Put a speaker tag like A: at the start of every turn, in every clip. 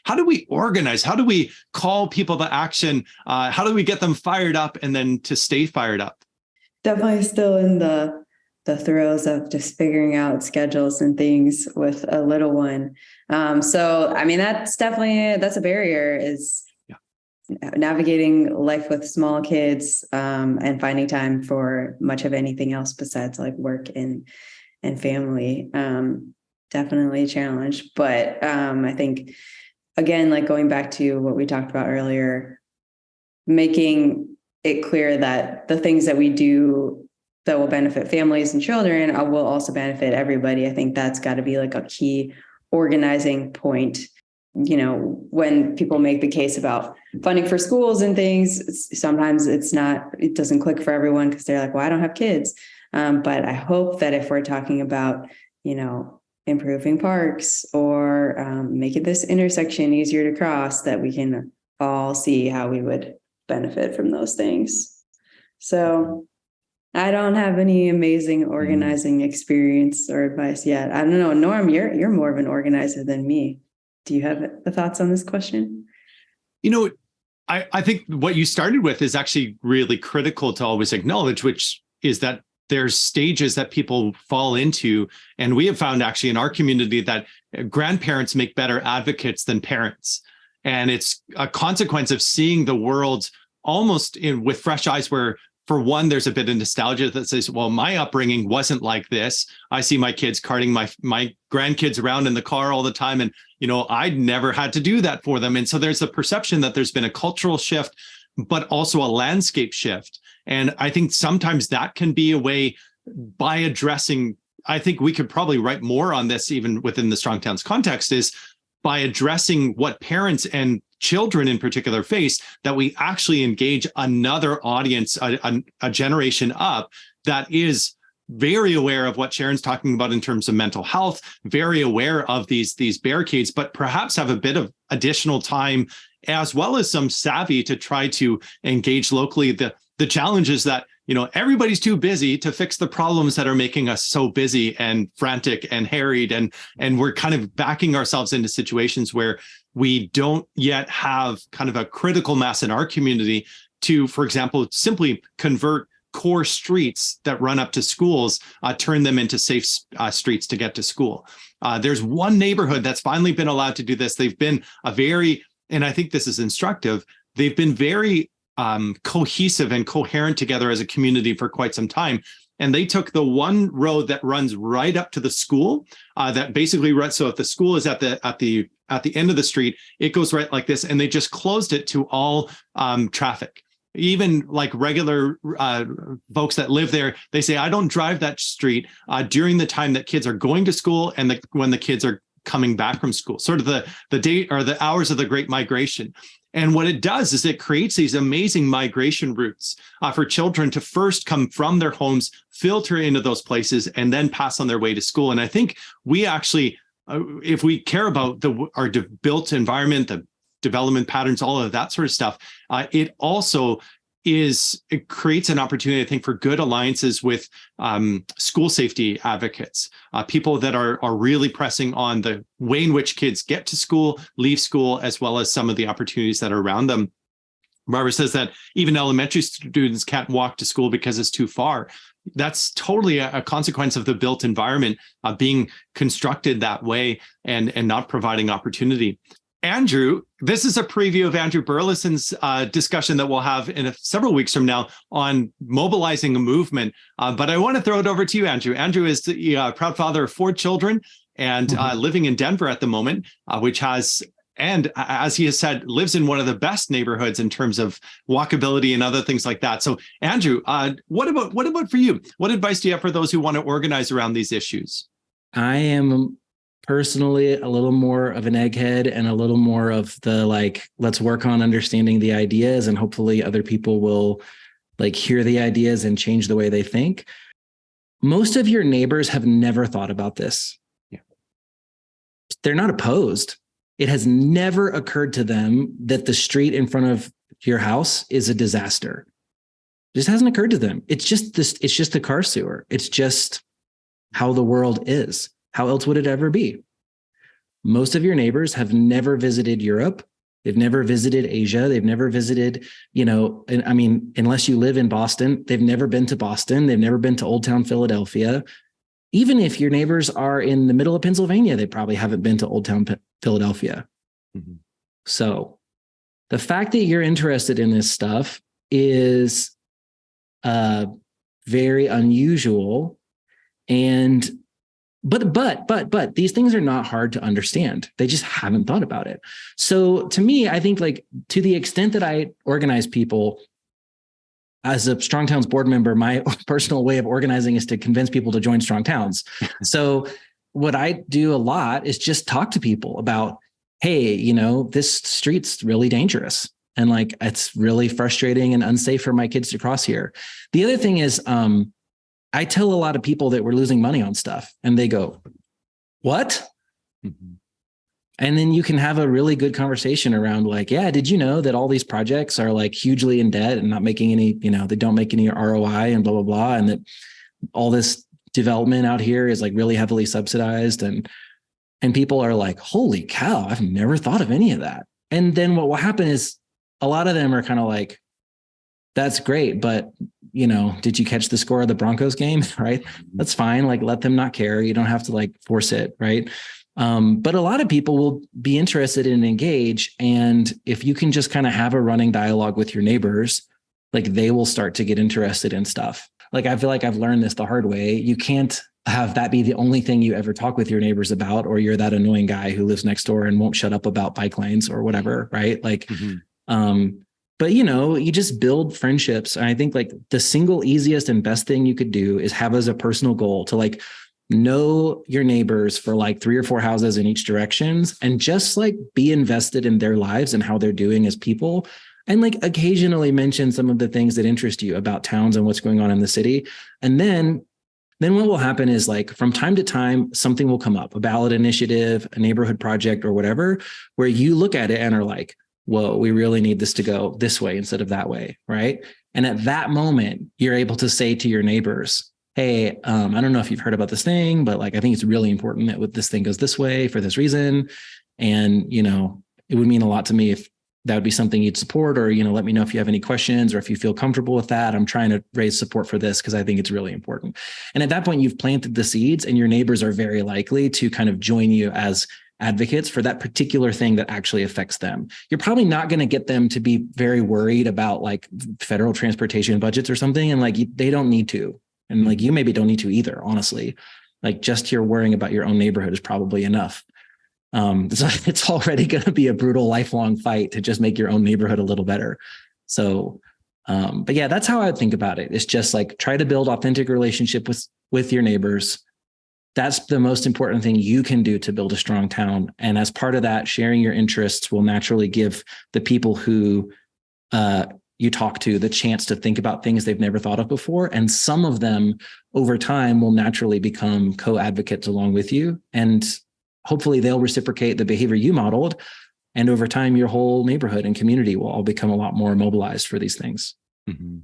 A: how do we organize? How do we call people to action? How do we get them fired up and then to stay fired up?
B: Definitely still in the throes of just figuring out schedules and things with a little one. So, I mean, that's a barrier, is navigating life with small kids, and finding time for much of anything else besides like work and family. Definitely a challenge. But I think, again, like going back to what we talked about earlier, making it clear that the things that we do that will benefit families and children will also benefit everybody. I think that's got to be like a key organizing point. You know, when people make the case about funding for schools and things, sometimes it doesn't click for everyone because they're like, well, I don't have kids. But I hope that if we're talking about, improving parks or making this intersection easier to cross, that we can all see how we would benefit from those things. So I don't have any amazing organizing experience or advice yet. I don't know, Norm, you're more of an organizer than me. Do you have the thoughts on this question?
A: I think what you started with is actually really critical to always acknowledge, which is that there's stages that people fall into. And we have found actually in our community that grandparents make better advocates than parents. And it's a consequence of seeing the world almost with fresh eyes, where for one, there's a bit of nostalgia that says, well, my upbringing wasn't like this. I see my kids carting my grandkids around in the car all the time. And, I'd never had to do that for them. And so there's a perception that there's been a cultural shift, but also a landscape shift. And I think sometimes that can be a way by addressing, I think we could probably write more on this even within the Strong Towns context, is by addressing what parents and children in particular face, that we actually engage another audience, a generation up that is very aware of what Sharon's talking about in terms of mental health, very aware of these barricades, but perhaps have a bit of additional time as well as some savvy to try to engage locally. The challenge is that, everybody's too busy to fix the problems that are making us so busy and frantic and harried. And we're kind of backing ourselves into situations where we don't yet have kind of a critical mass in our community to, for example, simply convert core streets that run up to schools, turn them into safe streets to get to school. There's one neighborhood that's finally been allowed to do this. They've been and I think this is instructive, they've been very cohesive and coherent together as a community for quite some time. And they took the one road that runs right up to the school, that basically runs. So if the school is at the end of the street, it goes right like this, and they just closed it to all traffic. Even like regular folks that live there, they say, I don't drive that street during the time that kids are going to school and when the kids are coming back from school, sort of the day or the hours of the Great Migration. And what it does is it creates these amazing migration routes for children to first come from their homes, filter into those places, and then pass on their way to school. And I think we actually, if we care about our built environment, the development patterns, all of that sort of stuff, it creates an opportunity, I think, for good alliances with school safety advocates, people that are really pressing on the way in which kids get to school, leave school, as well as some of the opportunities that are around them. Barbara says that even elementary students can't walk to school because it's too far. That's totally a consequence of the built environment being constructed that way and not providing opportunity. Andrew, this is a preview of Andrew Burleson's discussion that we'll have in several weeks from now on mobilizing a movement. But I want to throw it over to you, Andrew. Andrew is the proud father of 4 children and living in Denver at the moment, which has, and as he has said, lives in one of the best neighborhoods in terms of walkability and other things like that. So, Andrew, what about for you? What advice do you have for those who want to organize around these issues?
C: I am personally a little more of an egghead and a little more of the let's work on understanding the ideas, and hopefully other people will hear the ideas and change the way they think. Most of your neighbors have never thought about this. Yeah. They're not opposed. It has never occurred to them that the street in front of your house is a disaster. It just hasn't occurred to them. It's just the car sewer. It's just how the world is. How else would it ever be? most of your neighbors have never visited Europe. They've never visited Asia. They've never visited, and I mean, unless you live in Boston, they've never been to Boston. They've never been to Old Town Philadelphia. Even if your neighbors are in the middle of Pennsylvania, they probably haven't been to Old Town Philadelphia. Mm-hmm. So the fact that you're interested in this stuff is very unusual. And but these things are not hard to understand. They just haven't thought about it. So to me, I think like to the extent that I organize people as a Strong Towns board member, my personal way of organizing is to convince people to join Strong Towns. So what I do a lot is just talk to people about, hey, this street's really dangerous. And like, it's really frustrating and unsafe for my kids to cross here. The other thing is, I tell a lot of people that we're losing money on stuff and they go, what? Mm-hmm. And then you can have a really good conversation around like, yeah, did you know that all these projects are like hugely in debt and not making any, they don't make any ROI and blah, blah, blah. And that all this development out here is like really heavily subsidized. And people are like, holy cow, I've never thought of any of that. And then what will happen is a lot of them are kind of like, that's great, but did you catch the score of the Broncos game? Right. That's fine. Like, let them not care. You don't have to like force it. Right. But a lot of people will be interested and engage. And if you can just kind of have a running dialogue with your neighbors, like they will start to get interested in stuff. Like, I feel like I've learned this the hard way. You can't have that be the only thing you ever talk with your neighbors about, or you're that annoying guy who lives next door and won't shut up about bike lanes or whatever. Right. Like, but you just build friendships. And I think like the single easiest and best thing you could do is have as a personal goal to like know your neighbors for like 3 or 4 houses in each directions and just like be invested in their lives and how they're doing as people. And like occasionally mention some of the things that interest you about towns and what's going on in the city. And then what will happen is like from time to time, something will come up, a ballot initiative, a neighborhood project or whatever, where you look at it and are like, whoa, we really need this to go this way instead of that way, right? And at that moment, you're able to say to your neighbors, hey, I don't know if you've heard about this thing, but like, I think it's really important that this thing goes this way for this reason. And, it would mean a lot to me if that would be something you'd support, or, let me know if you have any questions or if you feel comfortable with that. I'm trying to raise support for this because I think it's really important. And at that point, you've planted the seeds and your neighbors are very likely to kind of join you as advocates for that particular thing that actually affects them. You're probably not going to get them to be very worried about like federal transportation budgets or something. And like, they don't need to. And like, you maybe don't need to either, honestly. Like just your worrying about your own neighborhood is probably enough. So it's already going to be a brutal lifelong fight to just make your own neighborhood a little better. So, but yeah, that's how I would think about it. It's just like, try to build authentic relationship with your neighbors. That's the most important thing you can do to build a strong town. And as part of that, sharing your interests will naturally give the people who you talk to the chance to think about things they've never thought of before. And some of them over time will naturally become co-advocates along with you. And hopefully they'll reciprocate the behavior you modeled. And over time, your whole neighborhood and community will all become a lot more mobilized for these things.
B: Mm-hmm.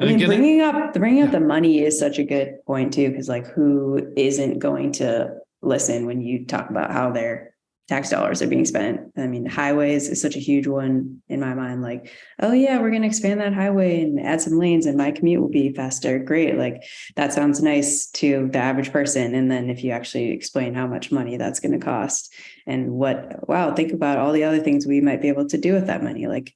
B: I mean, bringing up the money is such a good point too, because like, who isn't going to listen when you talk about how their tax dollars are being spent? I mean, highways is such a huge one in my mind. Like, oh yeah, we're going to expand that highway and add some lanes, and my commute will be faster. Great, like that sounds nice to the average person. And then if you actually explain how much money that's going to cost, and think about all the other ththings we might be able to do with that money, like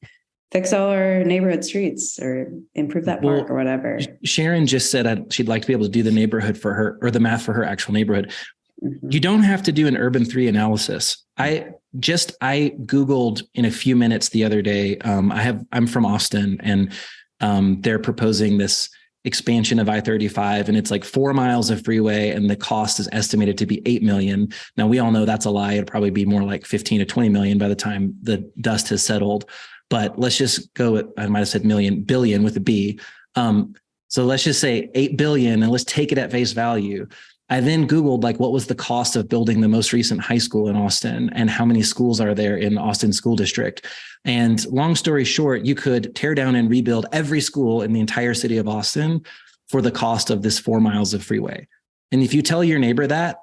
B: fix all our neighborhood streets or improve that park or whatever.
C: Sharon just said she'd like to be able to do the neighborhood for her, or the math for her actual neighborhood. Mm-hmm. You don't have to do an urban 3 analysis. I Googled in a few minutes the other day. I'm from Austin, and they're proposing this expansion of I-35, and it's like 4 miles of freeway, and the cost is estimated to be $8 million. Now we all know that's a lie. It'll probably be more like 15 to 20 million by the time the dust has settled. But let's just go with, I might have said billion with a B. So let's just say 8 billion, and let's take it at face value. I then Googled like, what was the cost of building the most recent high school in Austin, and how many schools are there in Austin School District? And long story short, you could tear down and rebuild every school in the entire city of Austin for the cost of this 4 miles of freeway. And if you tell your neighbor that,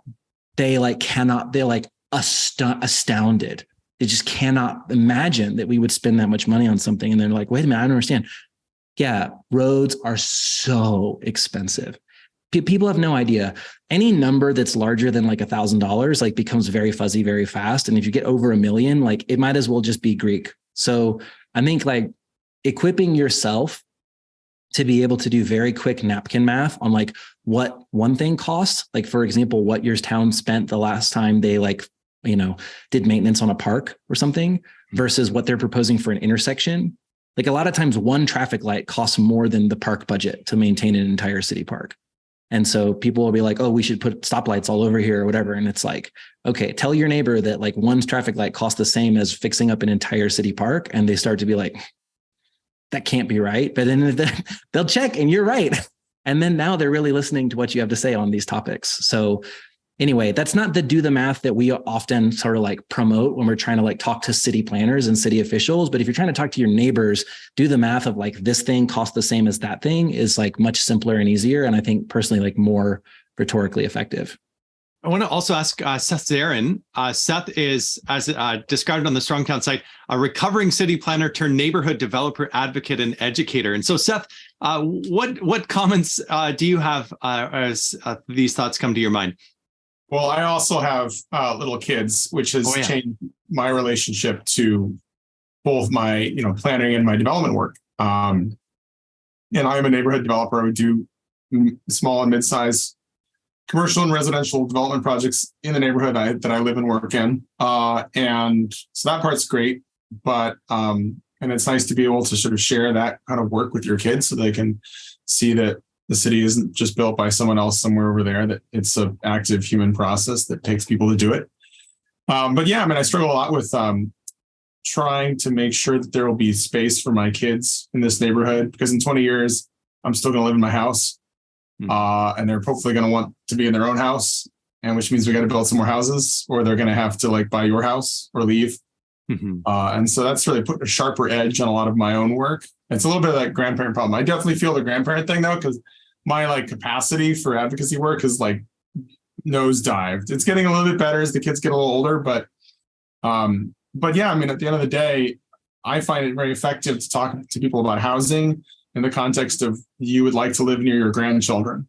C: they're like, astounded. They just cannot imagine that we would spend that much money on something. And they're like, wait a minute, I don't understand. Yeah, roads are so expensive. People have no idea. Any number that's larger than like $1,000 like becomes very fuzzy very fast. And if you get over $1 million, like it might as well just be Greek. So I think like equipping yourself to be able to do very quick napkin math on like what one thing costs, like for example, what your town spent the last time they like, did maintenance on a park or something versus what they're proposing for an intersection. Like a lot of times one traffic light costs more than the park budget to maintain an entire city park. And so people will be like, oh, we should put stoplights all over here or whatever. And it's like, okay, tell your neighbor that like one traffic light costs the same as fixing up an entire city park. And they start to be like, that can't be right. But then they'll check and you're right. And then now they're really listening to what you have to say on these topics. So anyway, that's not the do the math that we often sort of like promote when we're trying to like talk to city planners and city officials. But if you're trying to talk to your neighbors, do the math of like this thing costs the same as that thing is like much simpler and easier. And I think personally like more rhetorically effective.
A: I want to also ask Seth Zarin. Seth is, as described on the Strong Town site, a recovering city planner turned neighborhood developer, advocate, and educator. And so, Seth, what comments do you have as these thoughts come to your mind?
D: Well, I also have little kids, which has changed my relationship to both my, planning and my development work. And I'm a neighborhood developer. I do small and mid-sized commercial and residential development projects in the neighborhood that I live and work in. And so that part's great, but and it's nice to be able to sort of share that kind of work with your kids so they can see that the city isn't just built by someone else somewhere over there, that it's an active human process that takes people to do it. But yeah, I struggle a lot with trying to make sure that there will be space for my kids in this neighborhood, because in 20 years, I'm still going to live in my house. And they're hopefully going to want to be in their own house, and which means we got to build some more houses, or they're going to have to like buy your house or leave. And so that's really put a sharper edge on a lot of my own work. It's a little bit of that grandparent problem. I definitely feel the grandparent thing though, because my like capacity for advocacy work is like nosedived. It's getting a little bit better as the kids get a little older, but yeah, at the end of the day, I find it very effective to talk to people about housing in the context of you would like to live near your grandchildren.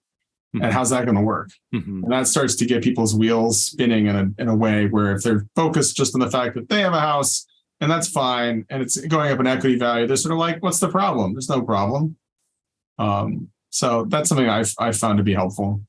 D: And how's that going to work? And that starts to get people's wheels spinning in a way where if they're focused just on the fact that they have a house and that's fine, and it's going up in equity value, they're sort of like, what's the problem? There's no problem. So that's something I've found to be helpful.